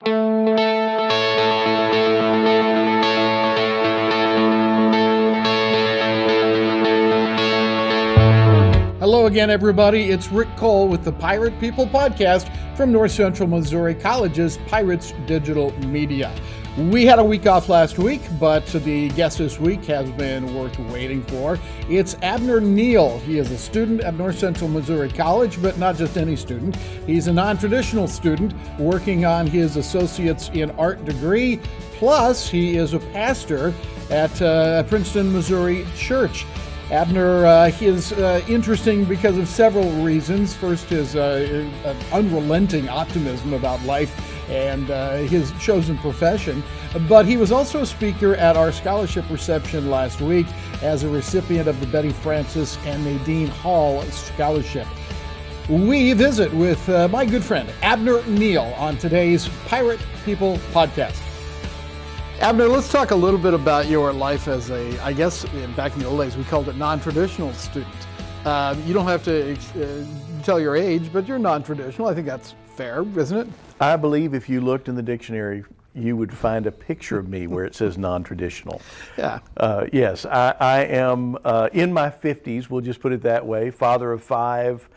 Hello again, everybody. It's Rick Cole with the Pirate People Podcast from North Central Missouri College's Pirates Digital Media. We had a week off last week, but the guest this week has been worth waiting for. It's Abner Neill. He is a student at North Central Missouri College, but not just any student. He's a non-traditional student working on his associate's in art degree. Plus, he is a pastor at Princeton, Missouri Church. Abner is interesting because of several reasons. First, his unrelenting optimism about life and his chosen profession. But he was also a speaker at our scholarship reception last week as a recipient of the Betty Francis and Nadine Hall Scholarship. We visit with my good friend Abner Neill on today's Pirate People Podcast. Abner, let's talk a little bit about your life as I guess back in the old days we called it non-traditional student. You don't have to tell your age, but you're non-traditional. I think that's fair, isn't it? I believe if you looked in the dictionary, you would find a picture of me where it says non-traditional. Yeah. Yes, I am in my 50s, we'll just put it that way, father of 5,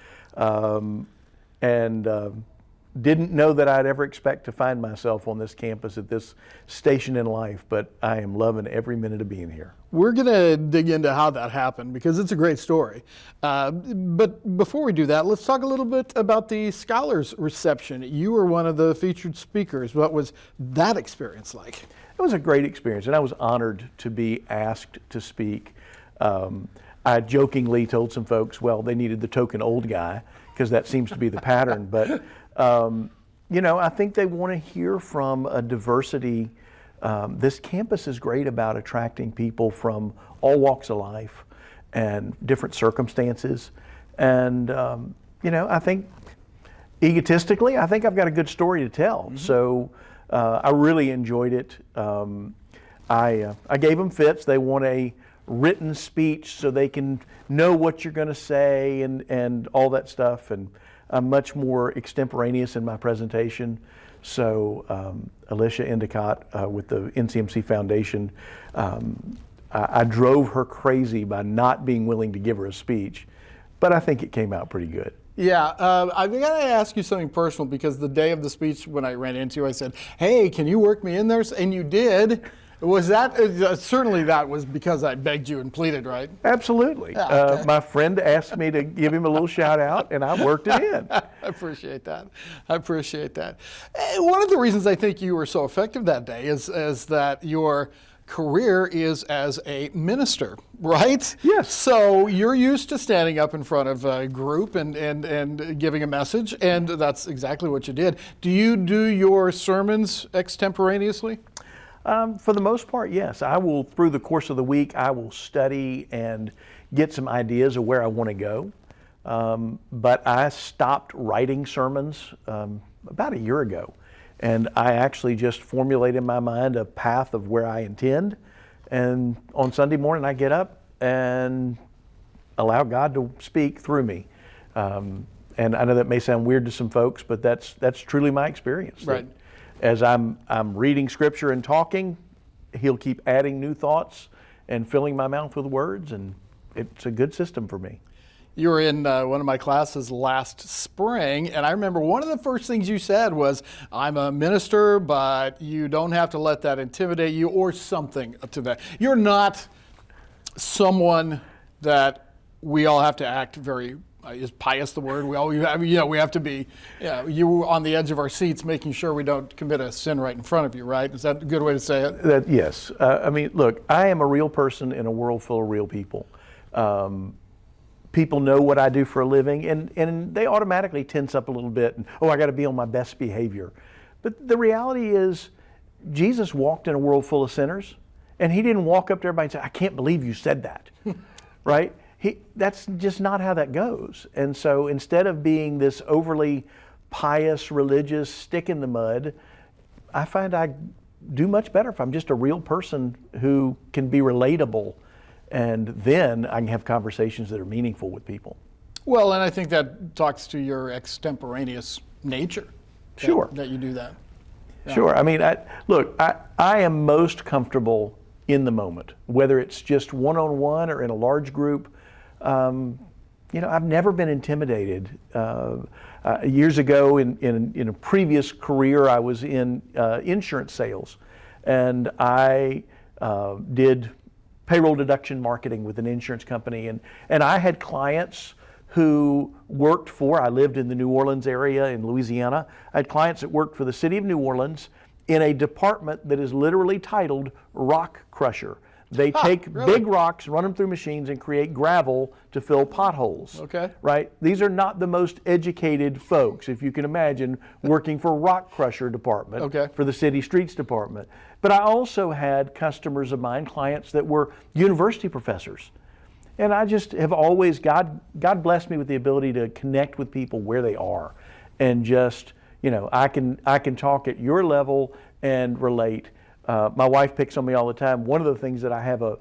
and didn't know that I'd ever expect to find myself on this campus at this station in life, but I am loving every minute of being here. We're going to dig into how that happened because it's a great story. But before we do that, let's talk a little bit about the Scholars Reception. You were one of the featured speakers. What was that experience like? It was a great experience, and I was honored to be asked to speak. I jokingly told some folks, well, they needed the token old guy, because that seems to be the pattern, but I think they want to hear from a diversity. This campus is great about attracting people from all walks of life and different circumstances. And, I think egotistically, I think I've got a good story to tell. Mm-hmm. So I really enjoyed it. I gave them fits. They want a written speech so they can know what you're going to say and all that stuff. And I'm much more extemporaneous in my presentation. So Alicia Endicott with the NCMC Foundation, I drove her crazy by not being willing to give her a speech, but I think it came out pretty good. Yeah, I've got to ask you something personal because the day of the speech when I ran into you, I said, hey, can you work me in there? And you did. Was that, certainly that was because I begged you and pleaded, right? Absolutely. Okay. My friend asked me to give him a little shout out and I worked it in. I appreciate that. One of the reasons I think you were so effective that day is that your career is as a minister, right? Yes. So you're used to standing up in front of a group and giving a message, and that's exactly what you did. Do you do your sermons extemporaneously? For the most part, yes. I will, through the course of the week, I will study and get some ideas of where I want to go. But I stopped writing sermons about a year ago. And I actually just formulate in my mind a path of where I intend. And on Sunday morning, I get up and allow God to speak through me. And I know that may sound weird to some folks, but that's truly my experience. Right. As I'm reading scripture and talking, he'll keep adding new thoughts and filling my mouth with words, and it's a good system for me. You were in one of my classes last spring, and I remember one of the first things you said was, I'm a minister, but you don't have to let that intimidate you, or something to that. You're not someone that we all have to act very is pious the word? We have to be, you on the edge of our seats making sure we don't commit a sin right in front of you, right? Is that a good way to say it? Yes. Look, I am a real person in a world full of real people. People know what I do for a living, and they automatically tense up a little bit, and, I got to be on my best behavior. But the reality is, Jesus walked in a world full of sinners, and he didn't walk up to everybody and say, I can't believe you said that, right? That's just not how that goes. And so instead of being this overly pious, religious stick in the mud, I find I do much better if I'm just a real person who can be relatable, and then I can have conversations that are meaningful with people. Well, and I think that talks to your extemporaneous nature. Sure. That you do that. Sure. I mean, I am most comfortable in the moment, whether it's just one-on-one or in a large group. I've never been intimidated. Years ago, in a previous career, I was in insurance sales, and I did payroll deduction marketing with an insurance company, and I had clients who worked for, I lived in the New Orleans area in Louisiana. I had clients that worked for the city of New Orleans in a department that is literally titled rock crusher. They take really? big rocks, run them through machines, and create gravel to fill potholes. Okay. Right? These are not the most educated folks, if you can imagine, working for rock crusher department, Okay. for the city streets department. But I also had customers of mine, clients that were university professors. And I just have always, God blessed me with the ability to connect with people where they are, and just, I can talk at your level and relate. My wife picks on me all the time. One of the things that I have a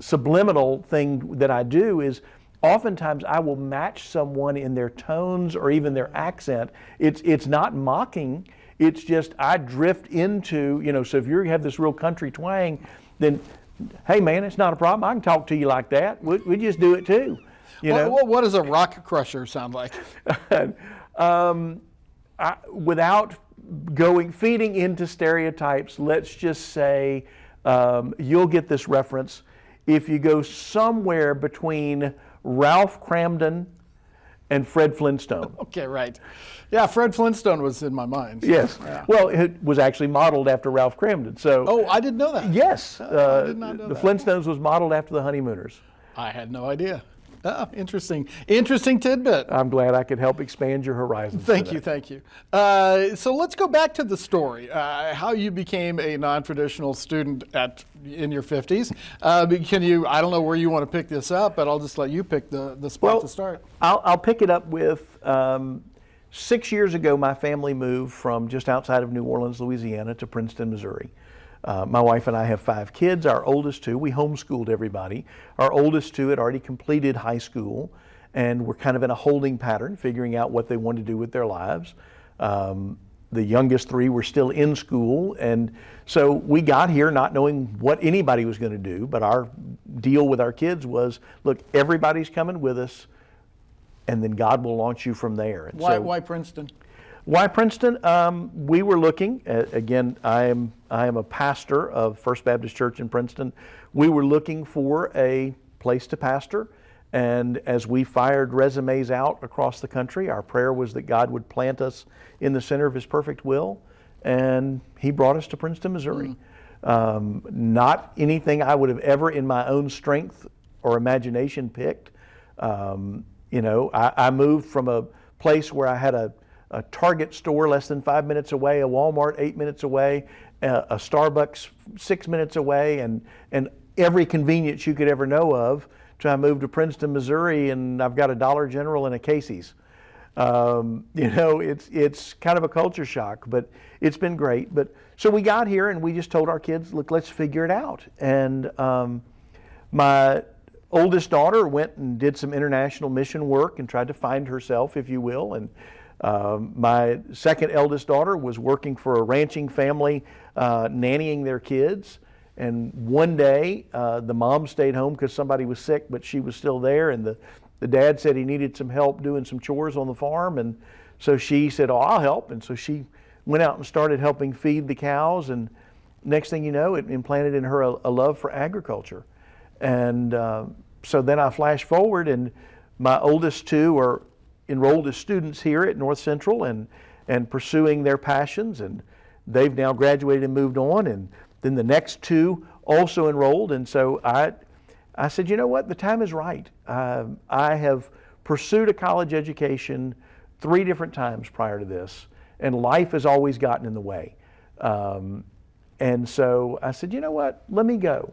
subliminal thing that I do is oftentimes I will match someone in their tones or even their accent. It's not mocking. It's just I drift into, so if you have this real country twang, then hey man, it's not a problem. I can talk to you like that. We just do it too. What does a rock crusher sound like? Without feeding into stereotypes, let's just say you'll get this reference. If you go somewhere between Ralph Cramden and Fred Flintstone. Okay, right. Yeah, Fred Flintstone was in my mind. Yes. Yeah. Well, it was actually modeled after Ralph Cramden. So. Oh, I didn't know that. Yes. I did not know the that. Flintstones was modeled after the Honeymooners. I had no idea. Oh, interesting. Interesting tidbit. I'm glad I could help expand your horizons. Thank you. So let's go back to the story, how you became a non-traditional student in your 50s. Can you, I don't know where you want to pick this up, but I'll just let you pick the spot to start. I'll pick it up with 6 years ago, my family moved from just outside of New Orleans, Louisiana to Princeton, Missouri. My wife and I have 5 kids. Our oldest 2, we homeschooled everybody. Our oldest 2 had already completed high school and were kind of in a holding pattern, figuring out what they wanted to do with their lives. The youngest 3 were still in school, and so we got here not knowing what anybody was going to do, but our deal with our kids was, look, everybody's coming with us, and then God will launch you from there. And why Princeton? Why Princeton? We were looking, again, I am a pastor of First Baptist Church in Princeton. We were looking for a place to pastor, and as we fired resumes out across the country, our prayer was that God would plant us in the center of His perfect will, and He brought us to Princeton, Missouri. Not anything I would have ever in my own strength or imagination picked. I moved from a place where I had a Target store less than 5 minutes away, a Walmart 8 minutes away, a Starbucks 6 minutes away, and every convenience you could ever know of. So I moved to Princeton, Missouri, and I've got a Dollar General and a Casey's. It's kind of a culture shock, but it's been great. But so we got here and we just told our kids, look, let's figure it out. And my oldest daughter went and did some international mission work and tried to find herself, if you will. And my second eldest daughter was working for a ranching family, nannying their kids. And one day, the mom stayed home because somebody was sick, but she was still there. And the dad said he needed some help doing some chores on the farm. And so she said, oh, I'll help. And so she went out and started helping feed the cows. And next thing you know, it implanted in her a love for agriculture. And so then I flash forward, and my oldest 2 are enrolled as students here at North Central and pursuing their passions, and they've now graduated and moved on, and then the next 2 also enrolled. And so I said, you know what, the time is right. I have pursued a college education 3 different times prior to this, and life has always gotten in the way. And so I said, you know what, let me go.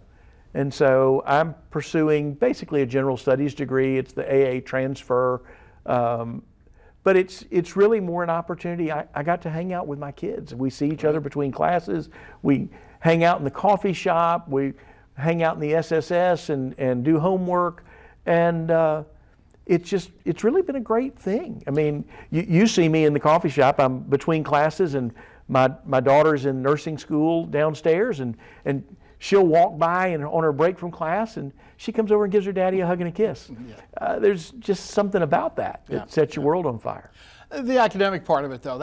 And so I'm pursuing basically a general studies degree. It's the AA transfer. But it's really more an opportunity. I got to hang out with my kids. We see each other between classes. We hang out in the coffee shop. We hang out in the SSS and do homework. And it's really been a great thing. I mean, you see me in the coffee shop. I'm between classes, and my daughter's in nursing school downstairs, and she'll walk by and on her break from class, and she comes over and gives her daddy a hug and a kiss. Yeah. There's just something about that sets your world on fire. The academic part of it, though,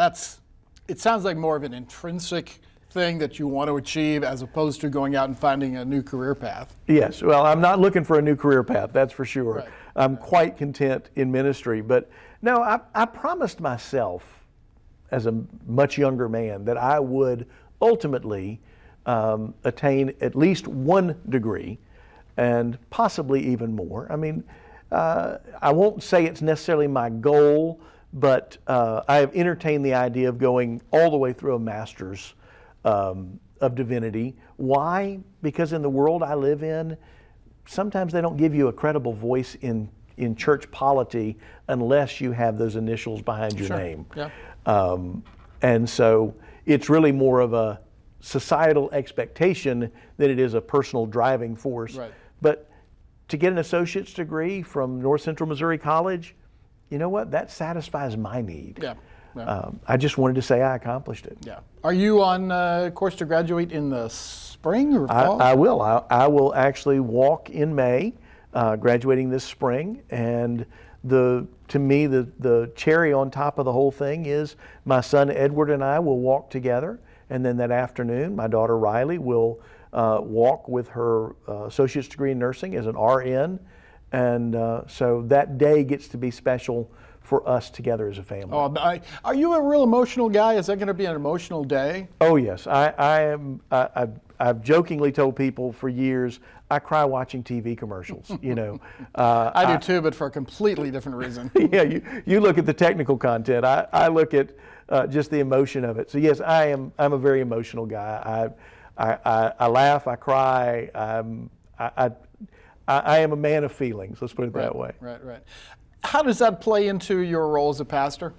it sounds like more of an intrinsic thing that you want to achieve as opposed to going out and finding a new career path. Yes, well, I'm not looking for a new career path, that's for sure. Right. I'm quite content in ministry, but no, I promised myself as a much younger man that I would ultimately attain at least one degree and possibly even more. I mean, I won't say it's necessarily my goal, but I have entertained the idea of going all the way through a master's of divinity. Why? Because in the world I live in, sometimes they don't give you a credible voice in church polity unless you have those initials behind your name. Yeah. And so it's really more of a societal expectation than it is a personal driving force. Right. But to get an associate's degree from North Central Missouri College, you know what? That satisfies my need. Yeah. Yeah. I just wanted to say I accomplished it. Yeah. Are you on course to graduate in the spring or fall? I will. I will actually walk in May, graduating this spring. And to me, the cherry on top of the whole thing is my son Edward and I will walk together. And then that afternoon, my daughter Riley will walk with her associate's degree in nursing as an RN. And so that day gets to be special for us together as a family. Oh, are you a real emotional guy? Is that going to be an emotional day? Oh yes, I am. I've jokingly told people for years I cry watching TV commercials. You know, I do too, but for a completely different reason. Yeah, you look at the technical content. I look at just the emotion of it. So yes, I'm a very emotional guy. I laugh, I cry. I am a man of feelings. Let's put it that way. Right. How does that play into your role as a pastor?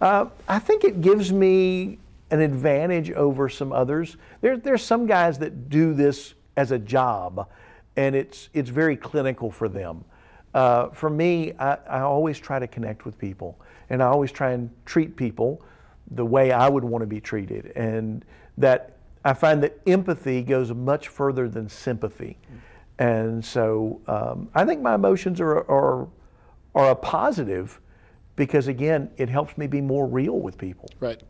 I think it gives me an advantage over some others. There's some guys that do this as a job, and it's very clinical for them. For me, I always try to connect with people, and I always try and treat people the way I would want to be treated, and that I find that empathy goes much further than sympathy. And so I think my emotions are a positive because, again, it helps me be more real with people. Right.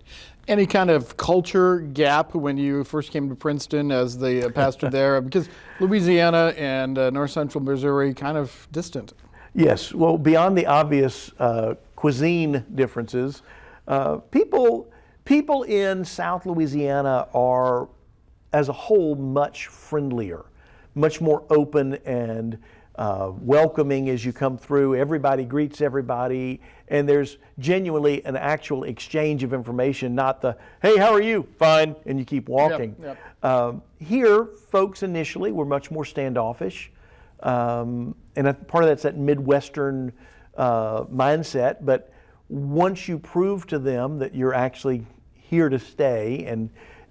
Any kind of culture gap when you first came to Princeton as the pastor there? Because Louisiana and North Central Missouri kind of distant. Yes. Well, beyond the obvious cuisine differences, people in South Louisiana are, as a whole, much friendlier, much more open and welcoming as you come through. Everybody greets everybody, and there's genuinely an actual exchange of information, not the, hey, how are you? Fine, and you keep walking. Yep. Here, folks initially were much more standoffish, and part of that's that Midwestern mindset, but once you prove to them that you're actually here to stay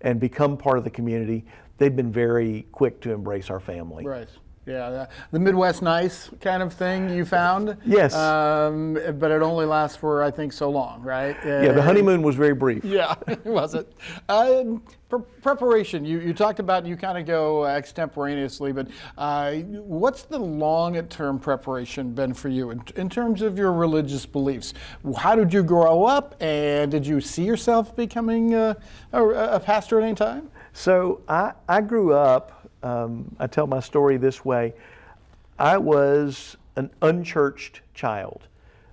and become part of the community, they've been very quick to embrace our family. Right. Yeah, the Midwest nice kind of thing you found. Yes. But it only lasts for, I think, so long, right? Yeah, the honeymoon was very brief. Yeah, was it? Preparation, you talked about you kind of go extemporaneously, but what's the long-term preparation been for you in terms of your religious beliefs? How did you grow up, and did you see yourself becoming a pastor at any time? So I grew up, I tell my story this way. I was an unchurched child.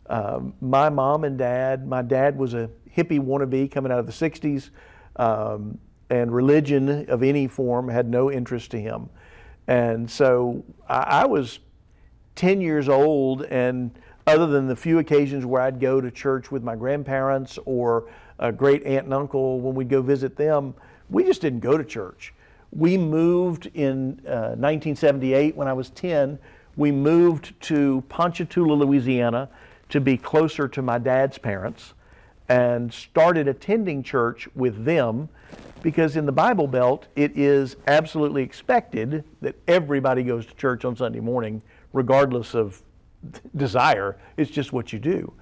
My mom and dad, my dad was a hippie wannabe coming out of the 60s, and religion of any form had no interest to him. And so I was 10 years old, and other than the few occasions where I'd go to church with my grandparents or a great aunt and uncle when we'd go visit them, we just didn't go to church. We moved in 1978 when I was 10. We moved to Ponchatoula, Louisiana to be closer to my dad's parents and started attending church with them because in the Bible Belt, it is absolutely expected that everybody goes to church on Sunday morning, regardless of desire. It's just what you do.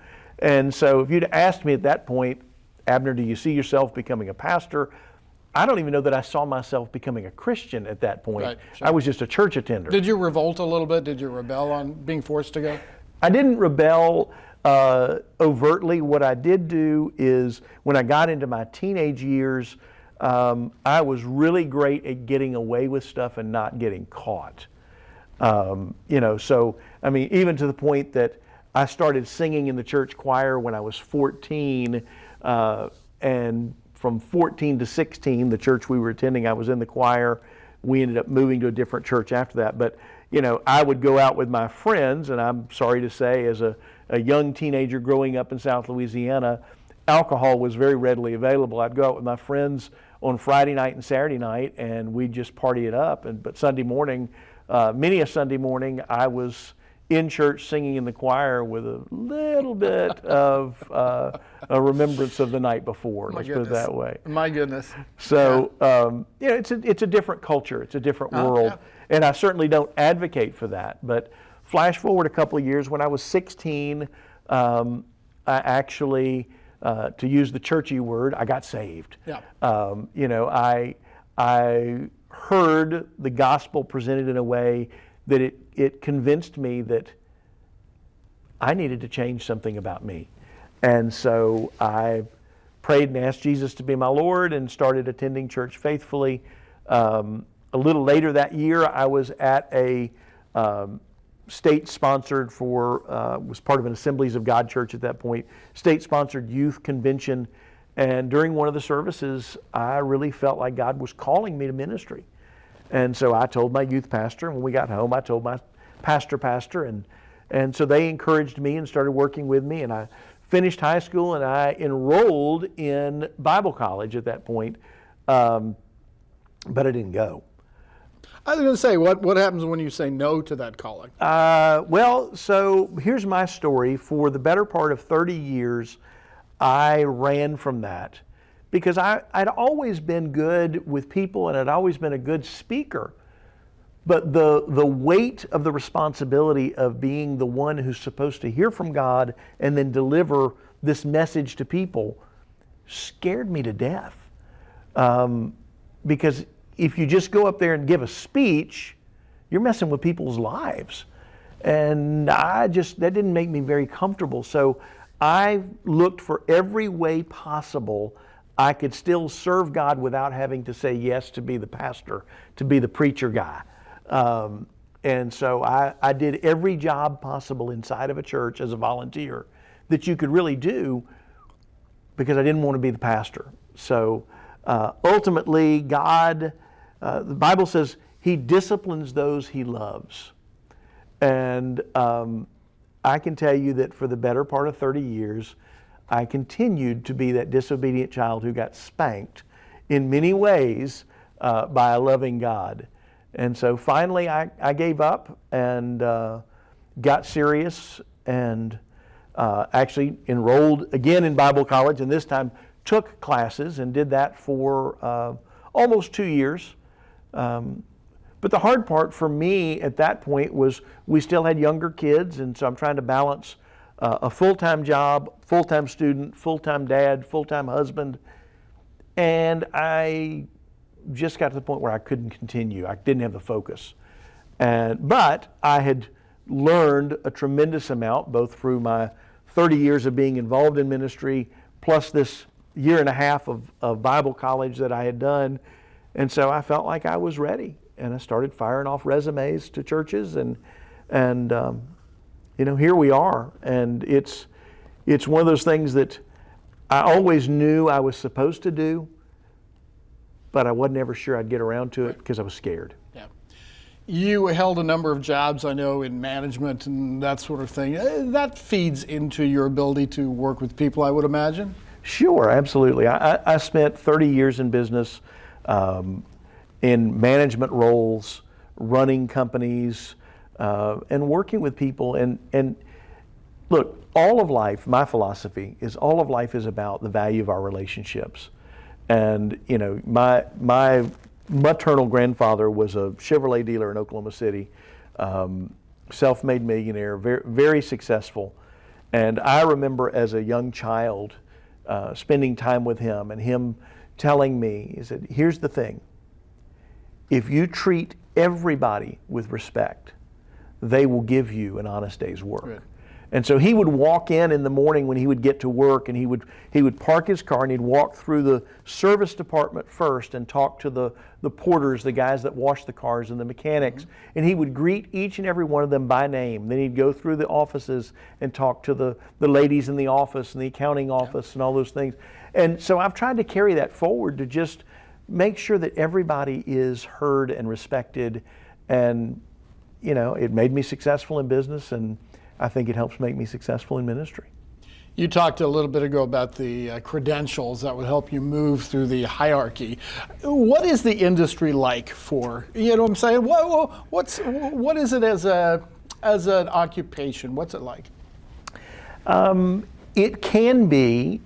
And so if you'd asked me at that point, Abner, do you see yourself becoming a pastor? I don't even know that I saw myself becoming a Christian at that point. Right, sure. I was just a church attender. Did you revolt a little bit? Did you rebel on being forced to go? I didn't rebel overtly. What I did do is when I got into my teenage years, I was really great at getting away with stuff and not getting caught. So, I mean, even to the point that I started singing in the church choir when I was 14, and from 14 to 16, the church we were attending, I was in the choir. We ended up moving to a different church after that. But, I would go out with my friends, and I'm sorry to say, as a young teenager growing up in South Louisiana, alcohol was very readily available. I'd go out with my friends on Friday night and Saturday night, and we'd just party it up. But Sunday morning, many a Sunday morning, I was in church singing in the choir with a little bit of a remembrance of the night before. Let's put it that way. My goodness. So, it's a different culture. It's a different world. Yeah. And I certainly don't advocate for that. But flash forward a couple of years, when I was 16, I actually, to use the churchy word, I got saved. Yeah. I heard the gospel presented in a way that it convinced me that I needed to change something about me. And so I prayed and asked Jesus to be my Lord and started attending church faithfully. A little later that year, I was at a state-sponsored was part of an Assemblies of God church at that point, state-sponsored youth convention. And during one of the services, I really felt like God was calling me to ministry. And so I told my youth pastor, and when we got home, I told my pastor, and so they encouraged me and started working with me, and I finished high school, and I enrolled in Bible college at that point, but I didn't go. I was going to say, what happens when you say no to that calling? So here's my story. For the better part of 30 years, I ran from that because I'd always been good with people and I'd always been a good speaker. But the weight of the responsibility of being the one who's supposed to hear from God and then deliver this message to people scared me to death. Because if you just go up there and give a speech, you're messing with people's lives. And that didn't make me very comfortable. So I looked for every way possible I could still serve God without having to say yes to be the pastor, to be the preacher guy. And so I did every job possible inside of a church as a volunteer that you could really do because I didn't want to be the pastor. So ultimately, God, the Bible says He disciplines those He loves. And I can tell you that for the better part of 30 years, I continued to be that disobedient child who got spanked in many ways by a loving God. And so finally I gave up and got serious and actually enrolled again in Bible college, and this time took classes and did that for almost 2 years. But the hard part for me at that point was we still had younger kids, and so I'm trying to balance a full-time job, full-time student, full-time dad, full-time husband, and I just got to the point where I couldn't continue. I didn't have the focus. But I had learned a tremendous amount, both through my 30 years of being involved in ministry, plus this year and a half of Bible college that I had done. And so I felt like I was ready. And I started firing off resumes to churches, and here we are. And it's one of those things that I always knew I was supposed to do, but I wasn't ever sure I'd get around to it because I was scared. Yeah. You held a number of jobs, I know, in management and that sort of thing. That feeds into your ability to work with people, I would imagine? Sure, absolutely. I spent 30 years in business, in management roles, running companies, and working with people. And look, all of life, my philosophy is all of life is about the value of our relationships. And my maternal grandfather was a Chevrolet dealer in Oklahoma City, self-made millionaire, very, very successful. And I remember as a young child spending time with him and him telling me, he said, here's the thing. If you treat everybody with respect, they will give you an honest day's work. Right. And so he would walk in the morning when he would get to work, and he would park his car and he'd walk through the service department first and talk to the porters, the guys that wash the cars, and the mechanics. And he would greet each and every one of them by name. Then he'd go through the offices and talk to the ladies in the office and the accounting office and all those things. And so I've tried to carry that forward to just make sure that everybody is heard and respected. And, it made me successful in business, and I think it helps make me successful in ministry. You talked a little bit ago about the credentials that would help you move through the hierarchy. What is the industry like for, what I'm saying? What is it as an occupation? What's it like? It can be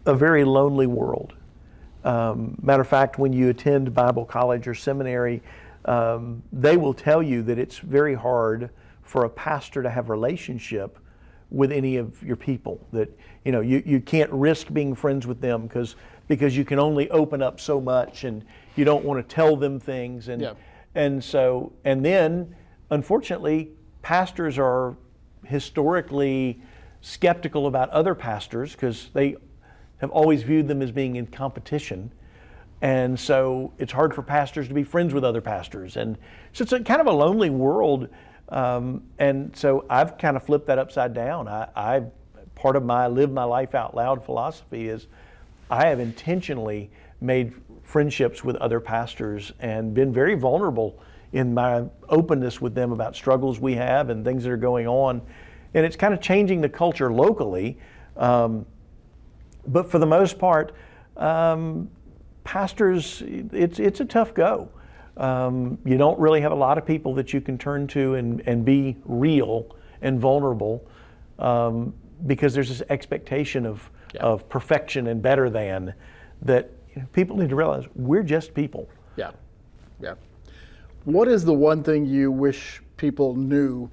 a very lonely world. Matter of fact, when you attend Bible college or seminary, they will tell you that it's very hard for a pastor to have a relationship with any of your people, that you can't risk being friends with them because you can only open up so much, and you don't want to tell them things, and then unfortunately pastors are historically skeptical about other pastors because they have always viewed them as being in competition. And so it's hard for pastors to be friends with other pastors. And so it's kind of a lonely world. And so I've kind of flipped that upside down. Part of my live my life out loud philosophy is I have intentionally made friendships with other pastors and been very vulnerable in my openness with them about struggles we have and things that are going on. And it's kind of changing the culture locally. But for the most part, pastors, it's a tough go. You don't really have a lot of people that you can turn to and be real and vulnerable, because there's this expectation of perfection and better than that. People need to realize we're just people. Yeah. What is the one thing you wish people knew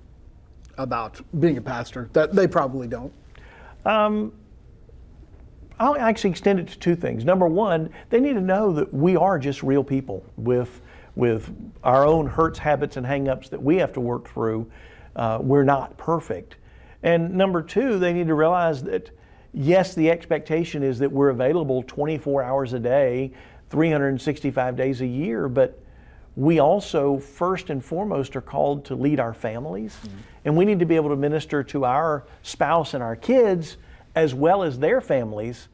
about being a pastor that they probably don't? I'll actually extend it to two things. Number one, they need to know that we are just real people with our own hurts, habits, and hang-ups that we have to work through. We're not perfect. And number two, they need to realize that, yes, the expectation is that we're available 24 hours a day, 365 days a year, but we also, first and foremost, are called to lead our families. Mm-hmm. And we need to be able to minister to our spouse and our kids as well as their families.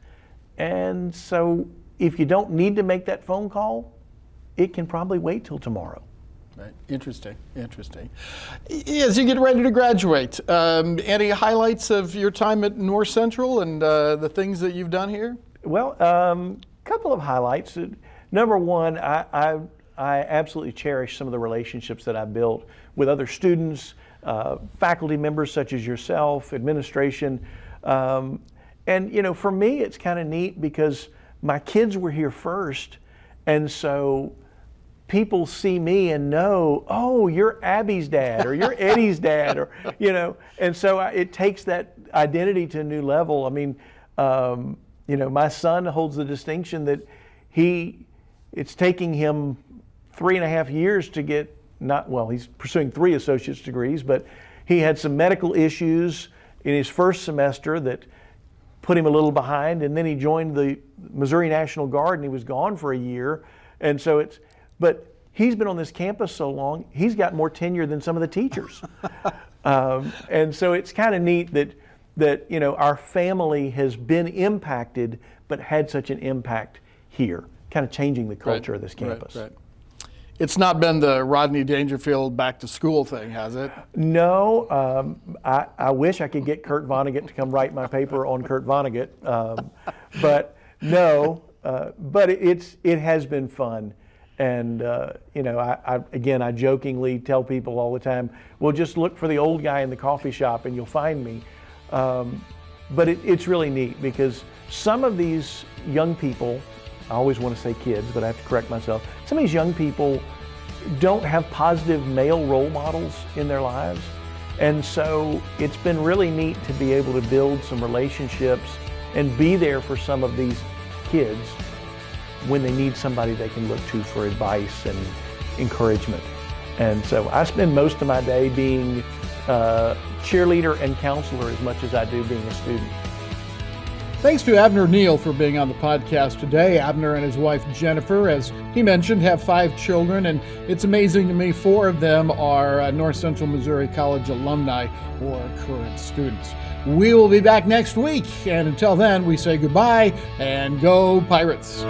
And so if you don't need to make that phone call, it can probably wait till tomorrow. Right. Interesting. As you get ready to graduate, any highlights of your time at North Central and the things that you've done here? Well, a couple of highlights. Number one, I absolutely cherish some of the relationships that I built with other students, faculty members such as yourself, administration. And for me, it's kind of neat because my kids were here first, and so people see me and know, oh, you're Abby's dad, or you're Eddie's dad, or and so it takes that identity to a new level. I mean, my son holds the distinction that it's taking him 3.5 years to get he's pursuing 3 associate's degrees, but he had some medical issues in his first semester that put him a little behind, and then he joined the Missouri National Guard and he was gone for a year. And so but he's been on this campus so long, he's got more tenure than some of the teachers. And so it's kind of neat that our family has been impacted, but had such an impact here, kind of changing the culture of this campus. Right. It's not been the Rodney Dangerfield back to school thing, has it? No. I wish I could get Kurt Vonnegut to come write my paper on Kurt Vonnegut. But no. But it has been fun. And, I jokingly tell people all the time, well, just look for the old guy in the coffee shop and you'll find me. But it's really neat because some of these young people, I always want to say kids, but I have to correct myself. Some of these young people don't have positive male role models in their lives. And so it's been really neat to be able to build some relationships and be there for some of these kids when they need somebody they can look to for advice and encouragement. And so I spend most of my day being cheerleader and counselor as much as I do being a student. Thanks to Abner Neill for being on the podcast today. Abner and his wife Jennifer, as he mentioned, have 5 children, and it's amazing to me 4 of them are North Central Missouri College alumni or current students. We will be back next week, and until then, we say goodbye and go Pirates.